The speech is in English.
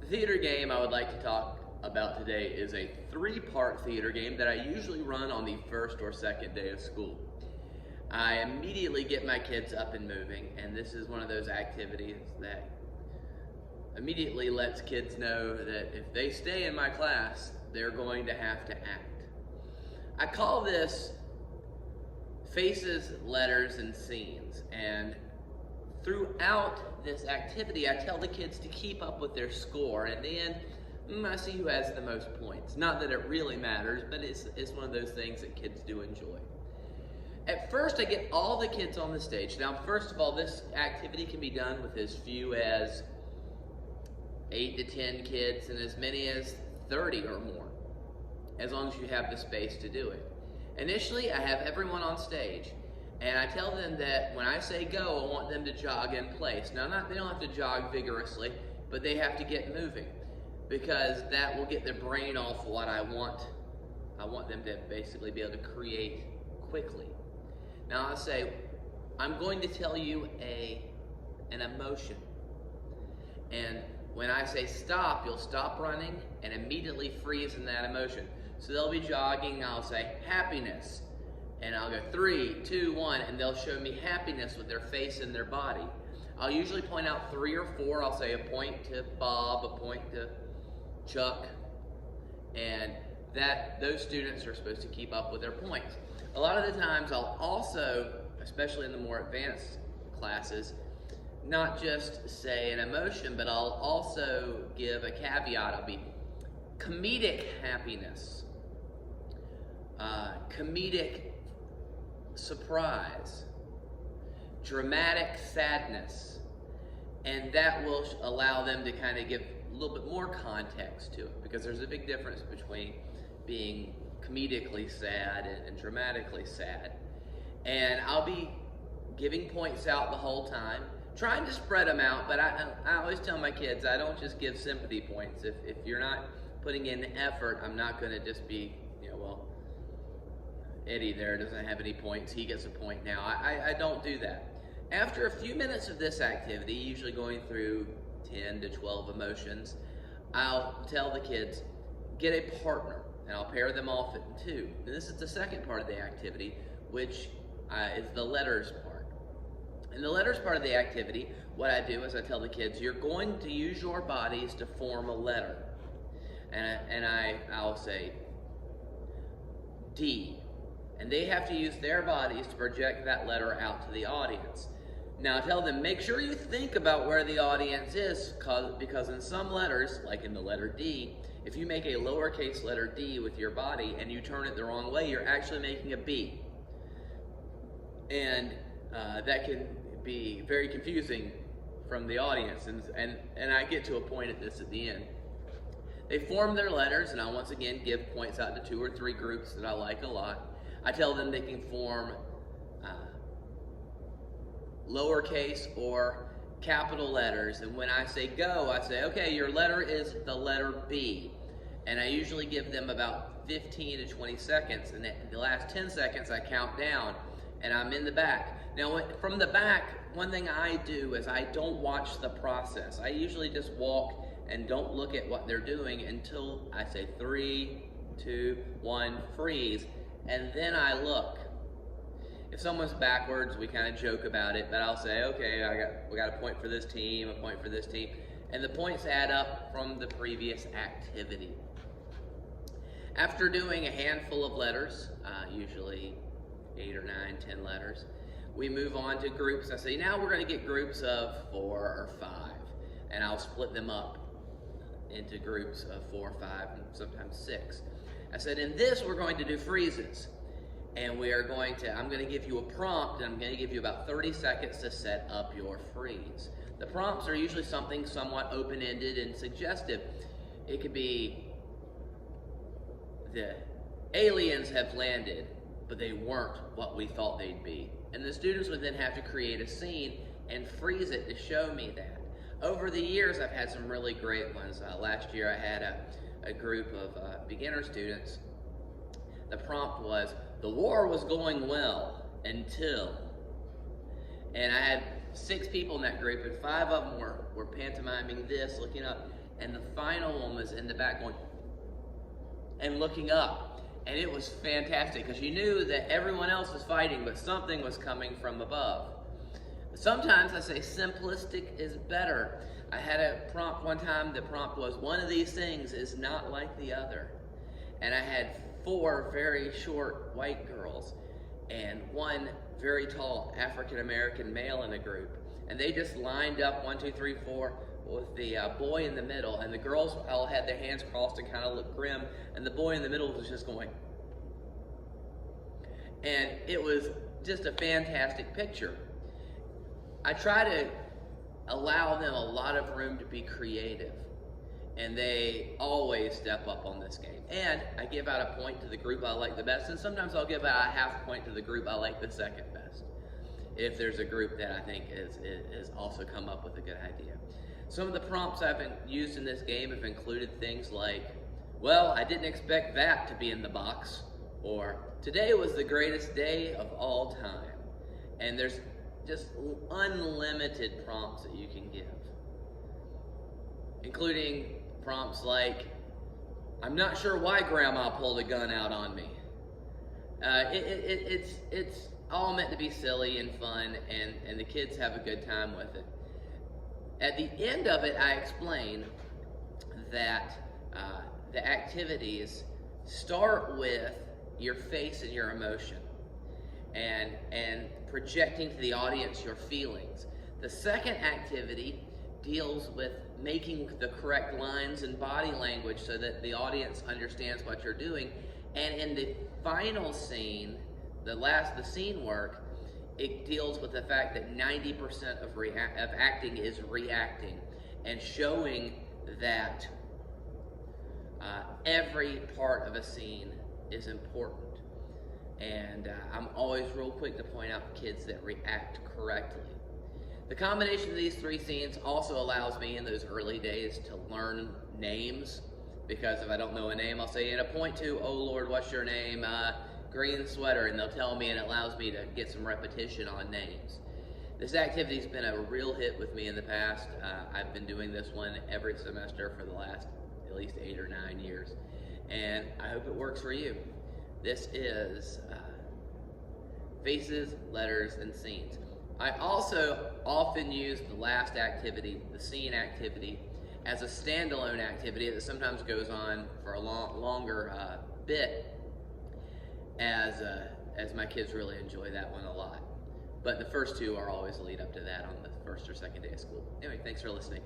The theater game I would like to talk about today is a three-part theater game that I usually run on the first or second day of school. I immediately get my kids up and moving, and this is one of those activities that immediately lets kids know that if they stay in my class, they're going to have to act. I call this faces, letters, and scenes, and throughout this activity, I tell the kids to keep up with their score, and then I see who has the most points. Not that it really matters, but it's one of those things that kids do enjoy. At first, I get all the kids on the stage. Now, first of all, this activity can be done with as few as 8 to 10 kids and as many as 30 or more, as long as you have the space to do it. Initially, I have everyone on stage, and I tell them that when I say go, I want them to jog in place. Now, they don't have to jog vigorously, but they have to get moving, because that will get their brain off what I want. I want them to basically be able to create quickly. Now, I'll say, I'm going to tell you an emotion, and when I say stop, you'll stop running and immediately freeze in that emotion. So they'll be jogging, I'll say happiness, and I'll go 3, 2, 1, and they'll show me happiness with their face and their body. I'll usually point out 3 or 4. I'll say a point to Bob, a point to Chuck, and those students are supposed to keep up with their points. A lot of the times I'll also, especially in the more advanced classes, not just say an emotion, but I'll also give a caveat. I'll be comedic happiness, comedic surprise, dramatic sadness, and that will allow them to kind of give a little bit more context to it, because there's a big difference between being comedically sad and dramatically sad. And I'll be giving points out the whole time, trying to spread them out, but I always tell my kids, I don't just give sympathy points. If you're not putting in effort, I'm not going to just be, well, Eddie there doesn't have any points, he gets a point now. I don't do that. After a few minutes of this activity, usually going through 10 to 12 emotions, I'll tell the kids, get a partner, and I'll pair them off in 2. And this is the second part of the activity, which is the letters part. In the letters part of the activity, what I do is I tell the kids, you're going to use your bodies to form a letter. And I'll say D, and they have to use their bodies to project that letter out to the audience. Now tell them, make sure you think about where the audience is, because in some letters, like in the letter D, if you make a lowercase letter D with your body and you turn it the wrong way, you're actually making a B. And that can be very confusing from the audience, and I get to a point at this at the end. They form their letters, and I'll once again give points out to 2 or 3 groups that I like a lot. I tell them they can form lowercase or capital letters, and when I say go, I say, okay, your letter is the letter B. And I usually give them about 15 to 20 seconds, and the last 10 seconds I count down, and I'm in the back. Now, from the back, one thing I do is I don't watch the process. I usually just walk and don't look at what they're doing until I say 3, 2, 1, freeze, and then I look. If someone's backwards, we kind of joke about it, but I'll say, okay, we got a point for this team, a point for this team, and the points add up from the previous activity. After doing a handful of letters, usually 8 or 9, 10 letters, we move on to groups. I say, now we're going to get groups of 4 or 5, and I'll split them up into groups of 4, 5, and sometimes 6. I said, in this we're going to do freezes, and I'm going to give you a prompt, and I'm going to give you about 30 seconds to set up your freeze. The prompts are usually something somewhat open-ended and suggestive. It could be, the aliens have landed, but they weren't what we thought they'd be. And the students would then have to create a scene and freeze it to show me that. Over the years, I've had some really great ones. Last year, I had a group of beginner students. The prompt was, the war was going well until, and I had 6 people in that group, and 5 of them were pantomiming this, looking up, and the final one was in the back going and looking up. And it was fantastic because you knew that everyone else was fighting, but something was coming from above. Sometimes I say simplistic is better. I had a prompt one time. The prompt was, one of these things is not like the other. And I had 4 very short white girls and 1 very tall African-American male in a group. And they just lined up 1, 2, 3, 4 with the boy in the middle, and the girls all had their hands crossed and kind of looked grim, and the boy in the middle was just going. And it was just a fantastic picture. I try to allow them a lot of room to be creative, and they always step up on this game. And I give out a point to the group I like the best, and sometimes I'll give out a half point to the group I like the second best, if there's a group that I think is also come up with a good idea. Some of the prompts I've used in this game have included things like, well, I didn't expect that to be in the box, or today was the greatest day of all time. And there's just unlimited prompts that you can give, including prompts like, I'm not sure why Grandma pulled a gun out on me. It's all meant to be silly and fun, and the kids have a good time with it. At the end of it, I explain that the activities start with your face and your emotion, and projecting to the audience your feelings. The second activity deals with making the correct lines and body language so that the audience understands what you're doing. And in the final scene, the scene work, it deals with the fact that 90% of acting is reacting, and showing that every part of a scene is important. And I'm always real quick to point out kids that react correctly. The combination of these 3 scenes also allows me in those early days to learn names, because if I don't know a name, I'll say, and a point to, oh Lord, what's your name? Green sweater, and they'll tell me, and it allows me to get some repetition on names. This activity's been a real hit with me in the past. I've been doing this one every semester for the last at least 8 or 9 years, and I hope it works for you. This is Faces, Letters, and Scenes. I also often use the last activity, the scene activity, as a standalone activity that sometimes goes on for a longer bit, as my kids really enjoy that one a lot. But the first 2 are always lead up to that on the first or second day of school. Anyway, thanks for listening.